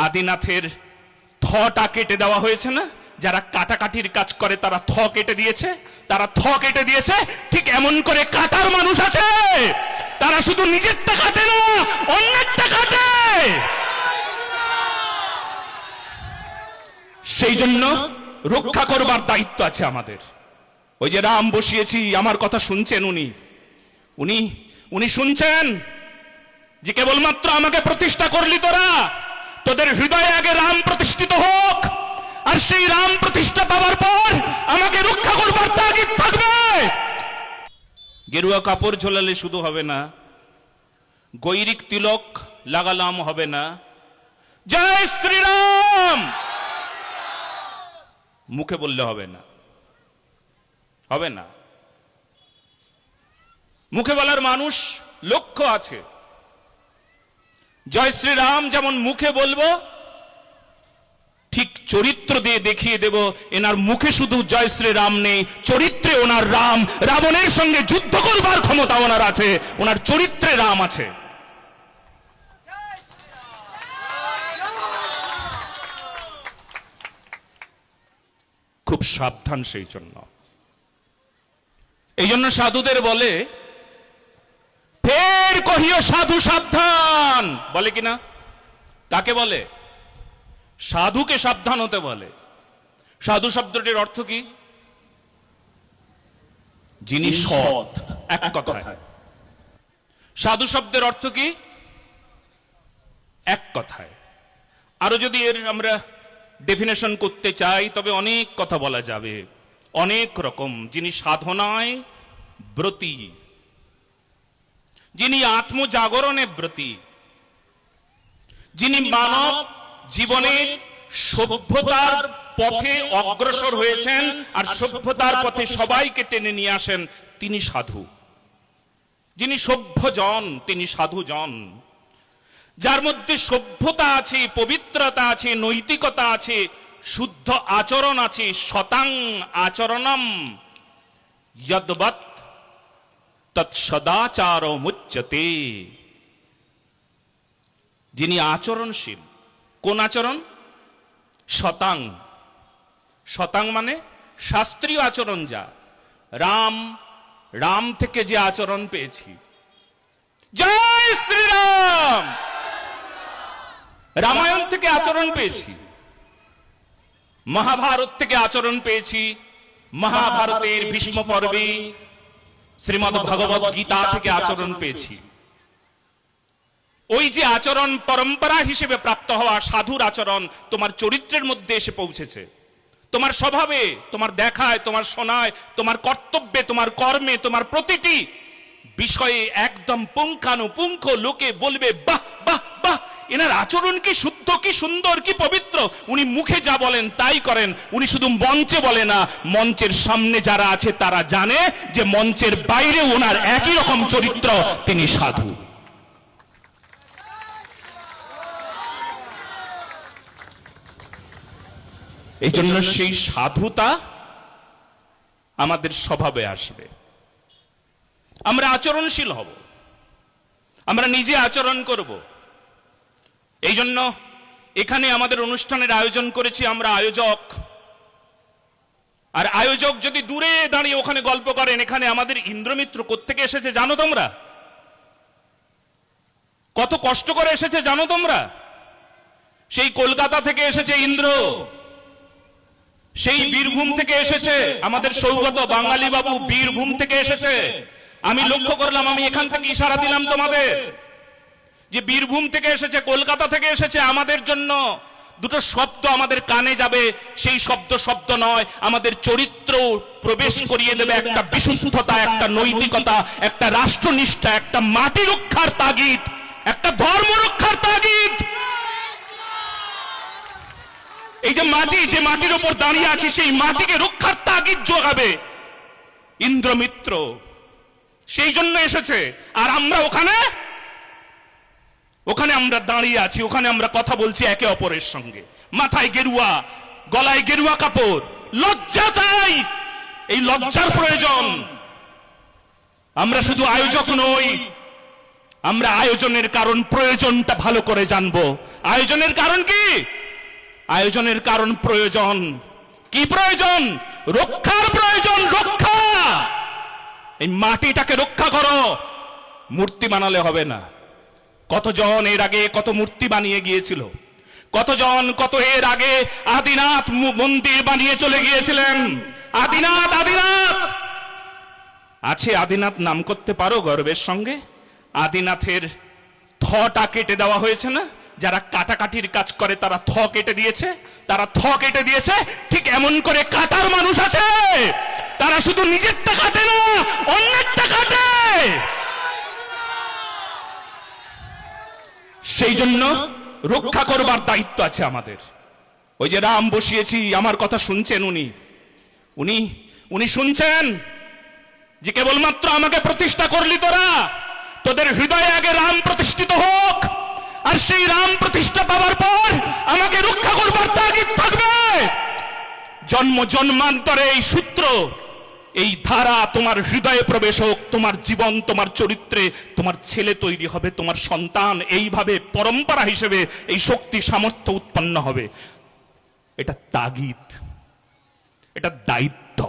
আদিনাথের থটা কেটে দেওয়া হয়েছে না? যারা কাটাকাটির কাজ করে তারা থ কেটে দিয়েছে, তারা থ কেটে দিয়েছে। ঠিক এমন করে কাটার মানুষ আছে, তারা শুধু নিজেরটা কাটে না, অন্যেরটা কাটে। সেই জন্য রক্ষা করবার দায়িত্ব আছে আমাদের। ওই যে রাম বসিয়েছি, আমার কথা শুনছেন উনি উনি উনি শুনছেন যে কেবলমাত্র আমাকে প্রতিষ্ঠা করলি তোরা, তোদের হৃদয়ে আগে রাম প্রতিষ্ঠিত হোক, আর সেই রাম প্রতিষ্ঠা পাওয়ার পর আমাকে রক্ষা করবার তাগিদ থাকবে। গেরুয়া কাপড় ঝোলালে শুধু হবে না, গৈরিক তিলক লাগালাম হবে না, জয় শ্রীরাম মুখে বললে হবে না, হবে না। মুখে বলার মানুষ লক্ষ্য আছে। জয় শ্রীরাম যেমন মুখে বলবো, ঠিক চরিত্র দিয়ে দেখিয়ে দেব এনার মুখে শুধু জয় শ্রীরাম নেই, চরিত্রে ওনার রাম। রাবণের সঙ্গে যুদ্ধ করবার ক্ষমতা ওনার আছে, ওনার চরিত্রে রাম আছে। খুব সাবধান। সেই জন্য এই জন্য সাধুদের বলে ফের কহিও সাধু সাবধান, বলে কিনা? কাকে বলে? সাধুকে সাবধান হতে বলে। সাধু শব্দটির অর্থ কি? যিনি সৎ, এক কথায়। সাধু শব্দের অর্থ কি? এক কথায়। আরো যদি এর আমরা ডেফিনেশন করতে চাই তবে অনেক কথা বলা যাবে, অনেক রকম। যিনি সাধনায় ব্রতী, যিনি আত্মজাগরণে ব্রতী, যিনি মানব জীবনের সভ্যতার পথে অগ্রসর হয়েছেন আর সভ্যতার পথে সবাইকে টেনে নিয়ে আসেন, তিনি সাধু। যিনি সভ্যজন তিনি সাধুজন। যার মধ্যে সভ্যতা আছে, পবিত্রতা আছে, নৈতিকতা আছে, শুদ্ধ আচরণ আছে। শতাং আচরণম যদ্বৎ তৎসদাচারমুচ্যতে। যিনি আচরণশীল। কোন আচরণ? শতাং। শতাং মানে শাস্ত্রীয় আচরণ। যা রাম থেকে যে আচরণ পেয়েছি, জয় শ্রীরাম, রামায়ণ থেকে আচরণ পেয়েছি, মহাভারত থেকে আচরণ পেয়েছি, মহাভারতের ভীষ্ম পর্বে শ্রীমদ্ ভগবত গীতা থেকে আচরণ পেয়েছি। ওই যে আচরণ পরম্পরা হিসেবে প্রাপ্ত হওয়া সাধুর আচরণ তোমার চরিত্রের মধ্যে এসে পৌঁছেছে, তোমার স্বভাবে, তোমার দেখায়, তোমার শোনায়, তোমার কর্তব্যে, তোমার কর্মে, তোমার প্রতিটি বিষয়ে একদম পুঙ্খানুপুঙ্খ লোকে বলবে বাহ বাহ বাহ, এনার আচরণ কি শুদ্ধ, কি সুন্দর, কি পবিত্র। উনি মুখে যা বলেন তাই করেন। উনি শুধু মঞ্চে বলে না, মঞ্চের সামনে যারা আছে তারা জানে যে মঞ্চের বাইরে ওনার একই রকম চরিত্র, তিনি সাধু। এই জন্য সেই সাধুতা আমাদের স্বভাবে আসবে। আমরা আচরণশীল হব, আমরা নিজে আচরণ করব। এই জন্য এখানে আমাদের অনুষ্ঠানের আয়োজন করেছি আমরা আয়োজক। আর আয়োজক যদি দূরে দাঁড়িয়ে ওখানে গল্প করেন, এখানে আমাদের ইন্দ্রমিত্র কোত্থেকে এসেছে জানো তোমরা? কত কষ্ট করে এসেছে জানো তোমরা? সেই কলকাতা থেকে এসেছে ইন্দ্র, সেই বীরভূম থেকে এসেছে আমাদের সৌগত বাঙালি বাবু, বীরভূম থেকে এসেছে। আমি লক্ষ্য করলাম, আমি এখান থেকে ইশারা দিলাম তোমাদের যে বীরভূম থেকে এসেছে, কলকাতা থেকে এসেছে। আমাদের জন্য দুটো শব্দ আমাদের কানে যাবে, সেই শব্দ নয়, আমাদের চরিত্র প্রবেশ করিয়ে দেবে একটা বিশুদ্ধতা, একটা নৈতিকতা, একটা রাষ্ট্রনিষ্ঠা, একটা মাটি রক্ষার তাগিদ, একটা ধর্ম রক্ষার তাগিদ। এই যে মাটি, যে মাটির উপর দাঁড়িয়ে আছি, সেই মাটিকে রক্ষার তাগিদ যোগাবে ইন্দ্রমিত্র। সেই জন্য এসেছে। আর আমরা ওখানে আমরা দাঁড়িয়ে আছি, ওখানে আমরা কথা বলছি একে অপরের সঙ্গে, মাথায় গেরুয়া, গলায় গেরুয়া কাপড়। লজ্জা চাই, এই লজ্জার প্রয়োজন। আমরা শুধু আয়োজক নই, আমরা আয়োজনের কারণ প্রয়োজনটা ভালো করে জানবো। আয়োজনের কারণ কি? আয়োজনের কারণ প্রয়োজন। কি প্রয়োজন? রক্ষার প্রয়োজন। রক্ষা, এই মাটিটাকে রক্ষা করো। মূর্তি বানালে হবে না। কতজন এর আগে কত মূর্তি বানিয়ে গিয়েছিল, কতজন কত এর আগে আদিনাথ মন্দির বানিয়ে চলে গিয়েছিলেন। আদিনাথ, আদিনাথ আছে। আদিনাথ নাম করতে পারো গর্বের সঙ্গে? আদিনাথের থটা কেটে দেওয়া হয়েছে না? যারা কাটাকাটির কাজ করে তারা থ কেটে দিয়েছে, তারা থ কেটে দিয়েছে। ঠিক এমন করে কাটার মানুষ আছে, তারা শুধু নিজেরটা কাটে না, অন্যেরটা কাটে। সেই জন্য রক্ষা করবার দায়িত্ব আছে আমাদের। ওই যে রাম বসিয়েছি, আমার কথা শুনছেন উনি, উনি উনি শুনছেন যে কেবলমাত্র আমাকে প্রতিষ্ঠা করলি তোরা, তোদের হৃদয়ে আগে রাম প্রতিষ্ঠিত হোক, আর সেই রাম প্রতিষ্ঠা পাওয়ার পর আমাকে রক্ষা করবার তাগিদ থাকবে। জন্ম জন্মান্তরে এই সূত্র, এই ধারা তোমার হৃদয়ে প্রবেশ হোক, তোমার জীবন, তোমার চরিত্রে তোমার ছেলে তৈরি হবে, তোমার সন্তান এইভাবে পরম্পরা হিসেবে এই শক্তি সামর্থ্য উৎপন্ন হবে। এটা তাগিদ, এটা দায়িত্ব।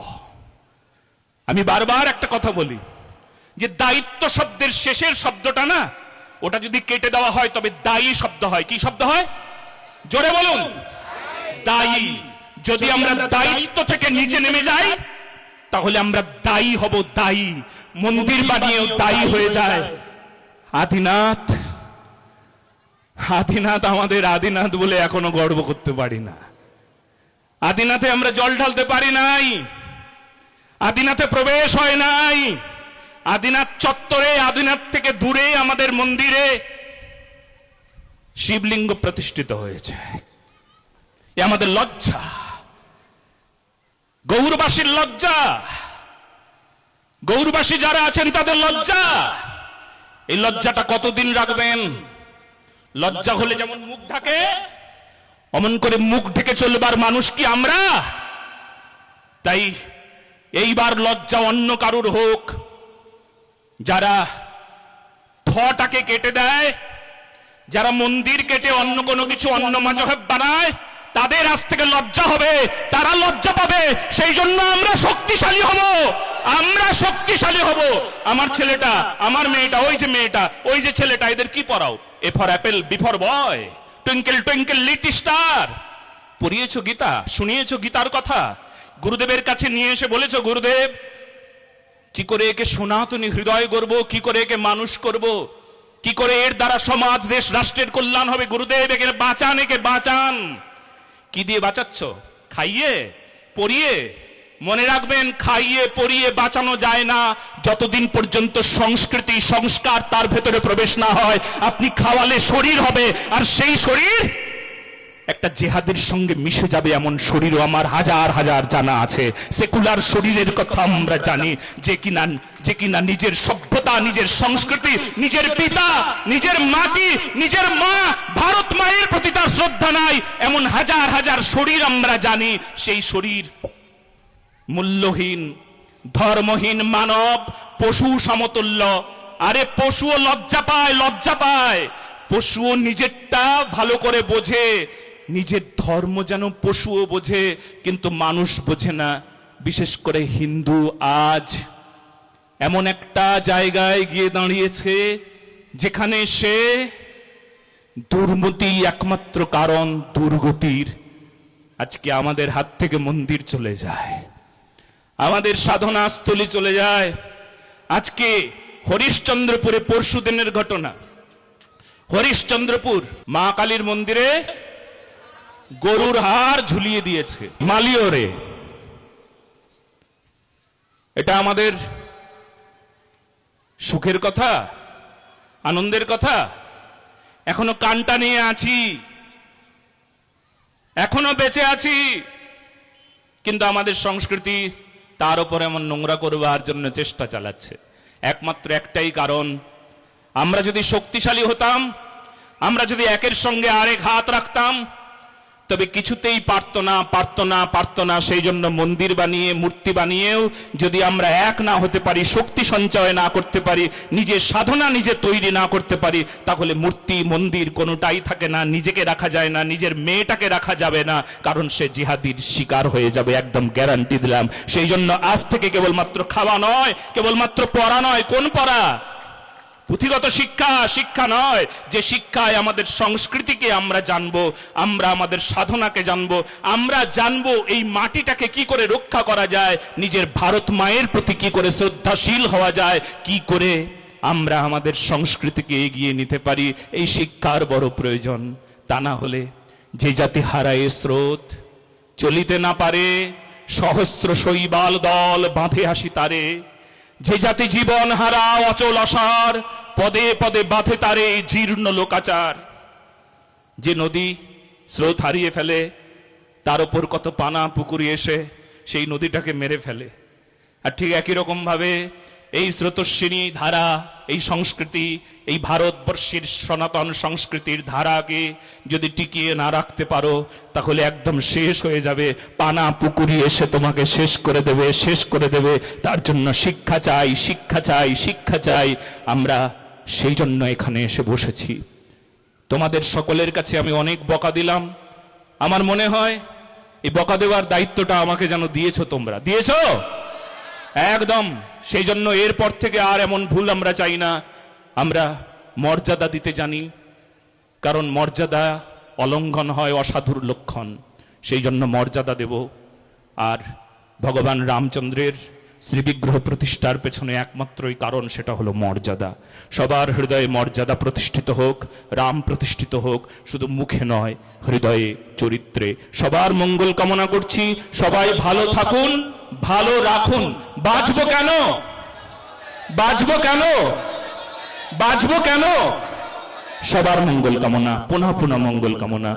আমি বারবার একটা কথা বলি যে দায়িত্ব শব্দের শেষের শব্দটা না, ওটা যদি কেটে দেওয়া হয় তবে দায়ী শব্দ হয়। কি শব্দ হয়? জোরে বলুন। দায়ী। যদি আমরা দায়িত্ব থেকে নিচে নেমে যাই তাহলে আমরা দায়ী হব। দায়ী। মন্দির বানিয়েও দায়ী হয়ে যায়। আদিনাথ, আদিনাথ আমাদের আদিনাথ বলে এখনো গর্ব করতে পারি না। আদিনাথে আমরা জল ঢালতে পারি নাই, আদিনাথে প্রবেশ হয় নাই। আদিনাথ চত্বরে, আদিনাথ থেকে দূরে আমাদের মন্দিরে শিবলিঙ্গ প্রতিষ্ঠিত হয়েছে। এ আমাদের লজ্জা, গৌরবাসীর লজ্জা, গৌরবাসী যারা আছেন তাদের লজ্জা। এই লজ্জাটা কতদিন রাখবেন? লজ্জা হলে যেমন মুখ ঢাকে, অমন করে মুখ ঢেকে চলবার মানুষ কি আমরা? তাই এইবার লজ্জা অন্য কারুর হোক। যারা থটাকে কেটে দেয়, যারা মন্দির কেটে অন্য কোনো কিছু অন্য মাযহাব বানায়, তাদের আজ থেকে লজ্জা হবে, তারা লজ্জা পাবে। সেই জন্য আমরা শক্তিশালী হব, আমরা শক্তিশালী হব। আমার ছেলেটা, আমার মেয়েটা, ওই যে মেয়েটা, ওই যে ছেলেটা, এদের কি পড়াও? A for apple, B for boy, twinkle twinkle little star. পড়িয়েছো গীতা, শুনিয়েছো গীতার কথা, গুরুদেবের কাছে নিয়ে এসে বলেছো গুরুদেব কি করে একে সনাতনী হৃদয় গড়ব, কি করে একে মানুষ করব, কি করে এর দ্বারা সমাজ দেশ রাষ্ট্রের কল্যাণ হবে। গুরুদেব একে বাঁচান, একে বাঁচান। কি দিয়ে বাঁচাচ্ছ? খাইয়ে পরিয়ে? মনে রাখবেন, খাইয়ে পরিয়ে বাঁচানো যায় না যতদিন পর্যন্ত সংস্কৃতি সংস্কার তার ভেতরে প্রবেশ না হয়। আপনি খাওয়ালে শরীর হবে, আর সেই শরীর একটা জেহাদের সঙ্গে মিশে যাবে। এমন শরীরও আমার হাজার হাজার জানা আছে। সেকুলার শরীরের কথা আমরা জানি, যে কিনা নিজের সভ্যতা, নিজের সংস্কৃতি, নিজের পিতা, নিজের মাটি, নিজের মা, ভারত মায়ের প্রতি তার শ্রদ্ধা নাই, এমন হাজার হাজার শরীর আমরা জানি। সেই শরীর মূল্যহীন, ধর্মহীন, মানব পশু সমতুল্য। আরে পশুও লজ্জা পায়, লজ্জা পায়। পশুও নিজেরটা ভালো করে বোঝে, নিজের ধর্ম যেন পশুও বোঝে, কিন্তু মানুষ বোঝে না। বিশেষ করে হিন্দু আজ এমন একটা জায়গায় গিয়ে দাঁড়িয়েছে যেখানে সে দুর্মতি একমাত্র কারণ দুর্গতির। আজকে আমাদের হাত থেকে মন্দির চলে যায়, আমাদের সাধনাস্থলী চলে যায়। আজকে হরিশ্চন্দ্রপুরে পরশুদিনের ঘটনা, হরিশ্চন্দ্রপুর মা কালীর মন্দিরে গরুর হাড় ঝুলিয়ে দিয়েছে মালিয়রে। এটা আমাদের সুখের কথা, আনন্দের কথা? এখনো কানটা নিয়ে আছি, এখনো বেঁচে আছি, কিন্তু আমাদের সংস্কৃতি তার উপর এমন নোংরা করবার জন্য চেষ্টা চালাচ্ছে। একমাত্র একটাই কারণ, আমরা যদি শক্তিশালী হতাম, আমরা যদি একের সঙ্গে আরেক হাত রাখতাম, তবে কিছুতেই পারতো না। সেই জন্য মন্দির বানিয়ে মূর্তি বানিয়েও যদি আমরা এক না হতে পারি, শক্তি সঞ্চয় না করতে পারি, নিজের সাধনা নিজে তৈরি না করতে পারি, তাহলে মূর্তি মন্দির কোনোটাই থাকে না। নিজেকে রাখা যায় না, নিজের মেয়েটাকে রাখা যাবে না, কারণ সে জিহাদির শিকার হয়ে যাবে, একদম গ্যারান্টি দিলাম। সেই জন্য আজ থেকে কেবলমাত্র খাওয়া নয়, কেবলমাত্র পড়া নয়। কোন পড়া? পুঁথিগত শিক্ষা নয়, যে শিক্ষায় আমাদের সংস্কৃতিকে আমরা জানবো, আমরা আমাদের সাধনাকে জানবো, আমরা জানবো এই মাটিটাকে কি করে রক্ষা করা যায়, নিজের ভারত মায়ের প্রতি কি করে শ্রদ্ধাশীল হওয়া যায়, কি করে আমরা আমাদের সংস্কৃতিকে এগিয়ে নিতে পারি। এই শিক্ষার বড় প্রয়োজন। তা না হলে যে জাতি হারায় স্রোত, চলিতে না পারে, সহস্র শৈবাল দল বাঁধে আসি তারে। যে জাতি জীবন হারা অচল অসার, পদে পদে বাঁধে তারে জীর্ণ লোকাচার। যে নদী স্রোত হারিয়ে ফেলে, তার উপর কত পানা পুকুরি এসে সেই নদীটাকে মেরে ফেলে। আর ঠিক একই রকম ভাবে এই স্রোতস্বিনী ধারা, এই সংস্কৃতি, এই ভারতবর্ষের সনাতন সংস্কৃতির ধারাকে যদি টিকিয়ে না রাখতে পারো, তাহলে একদম শেষ হয়ে যাবে। পানা পুকুরি এসে তোমাকে শেষ করে দেবে। তার জন্য শিক্ষা চাই। আমরা সেই জন্য এখানে এসে বসেছি। তোমাদের সকলের কাছে আমি অনেক বকা দিলাম। আমার মনে হয় এই বকা দেওয়ার দায়িত্বটা আমাকে যেন দিয়েছো, তোমরা দিয়েছো একদম। সেই জন্য এরপর থেকে আর এমন ভুল আমরা চাই না। আমরা মর্যাদা দিতে জানি, কারণ মর্যাদা অলঙ্ঘন হয় অসাধুর লক্ষণ। সেই জন্য মর্যাদা দেব। আর ভগবান রামচন্দ্রের শ্রীবিগ্রহ প্রতিষ্ঠার পেছনে একমাত্রই কারণ, সেটা হলো মর্যাদা। সবার হৃদয়ে মর্যাদা প্রতিষ্ঠিত হোক, রাম প্রতিষ্ঠিত হোক, শুধু মুখে নয়, হৃদয়ে, চরিত্রে। সবার মঙ্গল কামনা করছি। সবাই ভালো থাকুন, ভালো রাখুন। বাঁচবো কেন? সবার মঙ্গল কামনা, পুনঃ মঙ্গল কামনা।